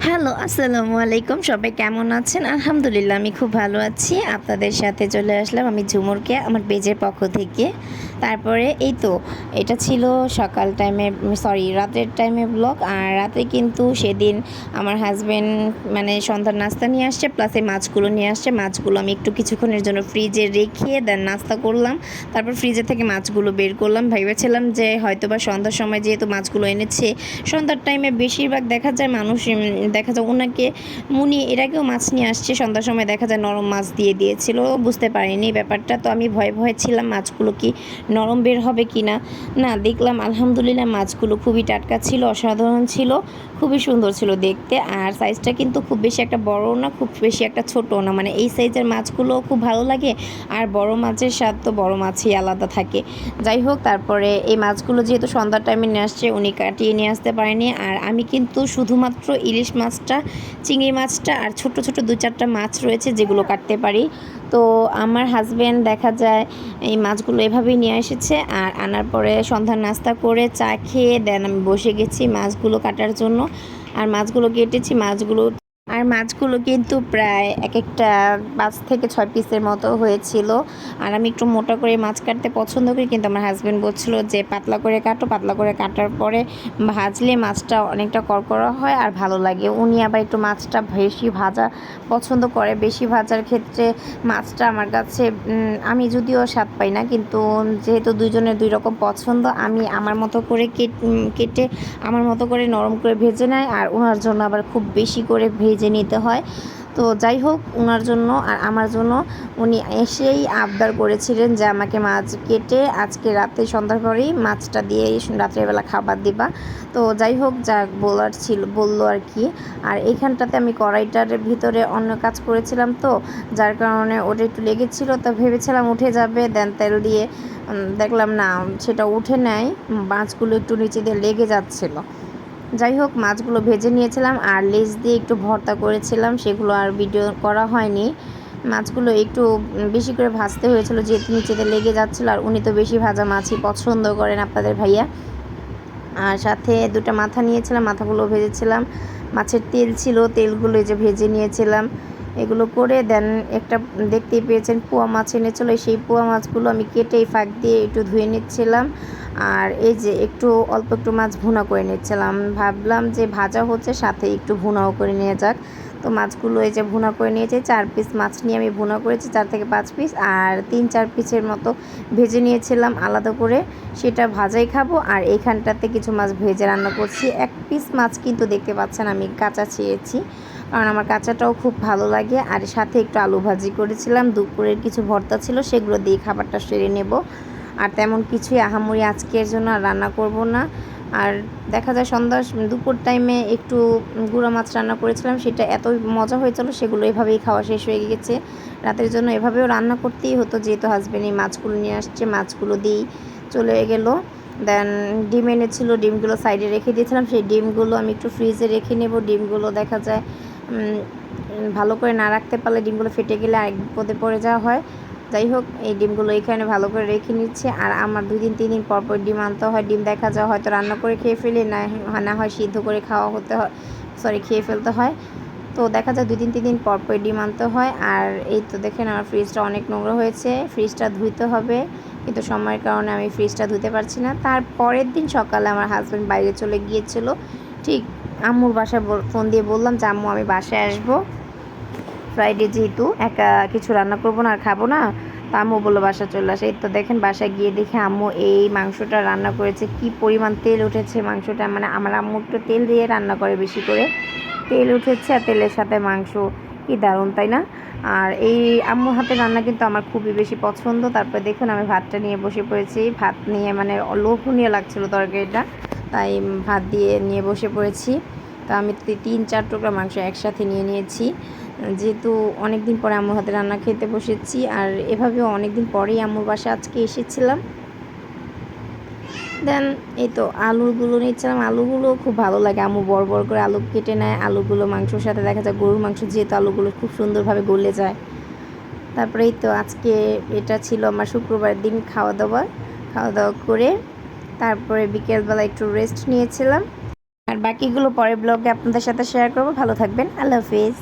Hello, আসসালামু আলাইকুম। সবাই কেমন আছেন? আলহামদুলিল্লাহ আমি খুব ভালো আছি। আপনাদের সাথে চলে আসলাম আমি ঝুমুরকে আমার পেজের পক্ষ থেকে। তারপরে এই তো এটা ছিল সকাল টাইমে রাতের টাইমে ব্লগ। আর রাতে কিন্তু সেদিন আমার হাসব্যান্ড মানে সন্ধ্যার নাস্তা নিয়ে আসছে প্লাস এই মাছগুলো নিয়ে আসছে। মাছগুলো আমি একটু কিছুক্ষণের জন্য ফ্রিজে রেখে দেন নাস্তা করলাম। তারপর ফ্রিজে থেকে মাছগুলো বের করলাম। ভেবেছিলাম যে হয়তোবা সন্ধ্যার সময় যেহেতু মাছগুলো এনেছে, সন্ধ্যার টাইমে বেশিরভাগ দেখা যায় মানুষ দেখা যায় ওনাকে মুনি এর আগেও মাছ নিয়ে আসছে সন্ধ্যার সময় দেখা যায় নরম মাছ দিয়ে দিয়েছিল, বুঝতে পারিনি ব্যাপারটা। তো আমি ভয়ে ভয়ে ছিলাম মাছগুলো কি নরম বের হবে কি না। না, দেখলাম আলহামদুলিল্লাহ মাছগুলো খুবই টাটকা ছিল, অসাধারণ ছিল, খুবই সুন্দর ছিল দেখতে। আর সাইজটা কিন্তু খুব বেশি একটা বড় না, খুব বেশি একটা ছোটও না, মানে এই সাইজের মাছগুলো খুব ভালো লাগে। আর বড় মাছের স্বাদ তো বড় মাছই আলাদা থাকে। যাই হোক, তারপরে এই মাছগুলো যেহেতু সন্ধ্যার টাইমে নিয়ে আসছে উনি কাটিয়ে নিয়ে আসতে পারেনি। আর আমি কিন্তু শুধুমাত্র ইলিশ মাছটা, চিংড়ি মাছটা আর ছোট ছোট দু চারটা মাছ রয়েছে যেগুলো কাটতে পারি। তো আমার হাজব্যান্ড দেখা যায় এই মাছগুলো এভাবেই নিয়ে এসেছে। আর আনার পরে সন্ধ্যার নাস্তা করে চা খেয়ে দেন আমি বসে গেছি মাছগুলো কাটার জন্য। আর মাছগুলো কেটেছি, মাছগুলো কিন্তু প্রায় এক একটা 5 থেকে 6 পিসের মতো হয়েছিল। আর আমি একটু মোটা করে মাছ কাটতে পছন্দ করি, কিন্তু আমার হাজব্যান্ড বলছিল যে পাতলা করে কাটো, পাতলা করে কাটার পরে ভাজলে মাছটা অনেকটা করকরা হয় আর ভালো লাগে। উনি আবার একটু মাছটা বেশি ভাজা পছন্দ করে। বেশি ভাজার ক্ষেত্রে মাছটা আমার কাছে আমি যদিও স্বাদ পাই না, কিন্তু যেহেতু দুইজনের দুই রকম পছন্দ, আমি আমার মতো করে কেটে আমার মতো করে নরম করে ভেজে নেয়। আর ওনার জন্য আবার খুব বেশি করে ভেজে নিতে হয়। তো যাই হোক, ওনার জন্য আর আমার জন্য উনি এসেই আবদার করেছিলেন যে আমাকে মাছ কেটে আজকে রাতে সন্ধ্যার পরেই মাছটা দিয়ে রাত্রেবেলা খাবার দিবা। তো যাই হোক, যা বলার ছিল বললো আর কি। আর এইখানটাতে আমি কড়াইটার ভিতরে অন্য কাজ করেছিলাম, তো যার কারণে ওটা একটু লেগেছিলো। তো ভেবেছিলাম উঠে যাবে, দেন তেল দিয়ে দেখলাম না, সেটা উঠে নেয়, মাছগুলো একটু নিচে দিয়ে লেগে যাচ্ছিলো। যাই হোক, মাছগুলো ভেজে নিয়েছিলাম আর লেজ দিয়ে একটু ভর্তা করেছিলাম, সেগুলো আর ভিডিও করা হয়নি। মাছগুলো একটু বেশি করে ভাজতে হয়েছিল যেহেতু নিচেতে লেগে যাচ্ছিলো। আর উনি তো বেশি ভাজা মাছই পছন্দ করেন আপনাদের ভাইয়া। আর সাথে দুটো মাথা নিয়েছিলাম, মাথাগুলো ভেজেছিলাম। মাছের তেল ছিল, তেলগুলো এই যে ভেজে নিয়েছিলাম। এগুলো করে দেন একটা দেখতেই পেয়েছেন পোয়া মাছ এনেছিল, সেই পোয়া মাছগুলো আমি কেটে এই ফাঁক দিয়ে একটু ধুয়ে নিচ্ছিলাম। আর এই যে অল্প একটু মাছ ভুনা করে নিচ্ছিলাম, ভাবলাম যে ভাজা হচ্ছে সাথে একটু ভুনাও করে নিয়ে যাক। তো মাছগুলো এই যে ভুনা করে নিয়েছি, 4 পিস মাছ নিয়ে আমি ভুনা করেছি, 4 থেকে 5 পিস। আর 3-4 পিসের মতো ভেজে নিয়েছিলাম আলাদা করে, সেটা ভাজাই খাবো। আর এইখানটাতে কিছু মাছ ভেজে রান্না করছি। 1 পিস মাছ কিন্তু দেখতে পাচ্ছেন আমি কাঁচা ছিঁড়েছি, কারণ আমার কাঁচাটাও খুব ভালো লাগে। আর সাথে একটু আলু ভাজি করেছিলাম, দুপুরের কিছু ভর্তা ছিল, সেগুলো দিয়ে খাবারটা সেরে নেব। আর তেমন কিছুই আহামরি আজকের জন্য আর রান্না করব না। আর দেখা যায় দুপুর টাইমে একটু গুঁড়া মাছ রান্না করেছিলাম, সেটা এত মজা হয়েছিল, সেগুলো এভাবেই খাওয়া শেষ হয়ে গেছে। রাতের জন্য এভাবেও রান্না করতেই হতো, যেহেতু হাজব্যান্ড এই মাছগুলো নিয়ে আসছে, মাছগুলো দিয়েই চলে গেল। দেন ডিম এনেছিল, ডিমগুলো সাইডে রেখে দিয়েছিলাম, সেই ডিমগুলো আমি একটু ফ্রিজে রেখে নেব। ডিমগুলো দেখা যায় ভালো করে না রাখতে পারলে ডিমগুলো ফেটে গেলে আরেক বিপদে পড়ে যাওয়া হয়। যাই হোক, এই ডিমগুলো এখানে ভালো করে রেখে নিচ্ছে। আর আমার 2-3 দিন পর পর ডিম আনতে হয়। ডিম দেখা যায় হয়তো রান্না করে খেয়ে ফেলে, না হয় সিদ্ধ করে খেয়ে ফেলতে হয়। তো দেখা যায় 2-3 দিন পর পর ডিম আনতে হয়। আর এই তো দেখেন আমার ফ্রিজটা অনেক নোংরা হয়েছে, ফ্রিজটা ধুইতে হবে, কিন্তু সময়ের কারণে আমি ফ্রিজটা ধুতে পারছি না। তার পরের দিন সকালে আমার হাজব্যান্ড বাইরে চলে গিয়েছিল, ঠিক আম্মুর বাসায় ফোন দিয়ে বললাম যে আম্মু আমি বাসায় আসবো, ফ্রাইডে যেহেতু একা কিছু রান্না করবো না আর খাবো না। তো আম্মু বললো বাসা চলে আসে। এই তো দেখেন বাসায় গিয়ে দেখে আম্মু এই মাংসটা রান্না করেছে, কি পরিমাণ তেল উঠেছে মাংসটা, মানে আমার আম্মু একটু তেল দিয়ে রান্না করে, বেশি করে তেল উঠেছে আর তেলের সাথে মাংস, কি দারুণ তাই না? আর এই আম্মুর হাতে রান্না কিন্তু আমার খুবই বেশি পছন্দ। তারপরে দেখুন আমি ভাতটা নিয়ে বসে পড়েছি, ভাত নিয়ে মানে লোভনীয় লাগছিলো তরকারিটা, তাই ভাত দিয়ে নিয়ে বসে পড়েছি। তো আমি 3-4 টুকরা মাংস একসাথে নিয়ে নিয়েছি, যেহেতু অনেক দিন পরে আম্মুর হাতে রান্না খেতে বসেছি। আর এভাবেও অনেক দিন পরেই আম্মুর বাসায় আজকে এসেছিলাম। দেন এই তো আলুগুলো নিচ্ছিলাম, আলুগুলো খুব ভালো লাগে, আম্মু বড় বড় করে আলু কেটে নেয়। আলুগুলো মাংসর সাথে দেখা যায় গরুর মাংস, যেহেতু আলুগুলো খুব সুন্দরভাবে গলে যায়। তারপরে এই তো আজকে এটা ছিল আমার শুক্রবার দিন খাওয়া দাওয়া করে তারপরে বিকেলবেলা একটু রেস্ট নিয়েছিলাম। আর বাকিগুলো পরের ব্লগে আপনাদের সাথে শেয়ার করবো। ভালো থাকবেন, আল্লাহ হাফিজ।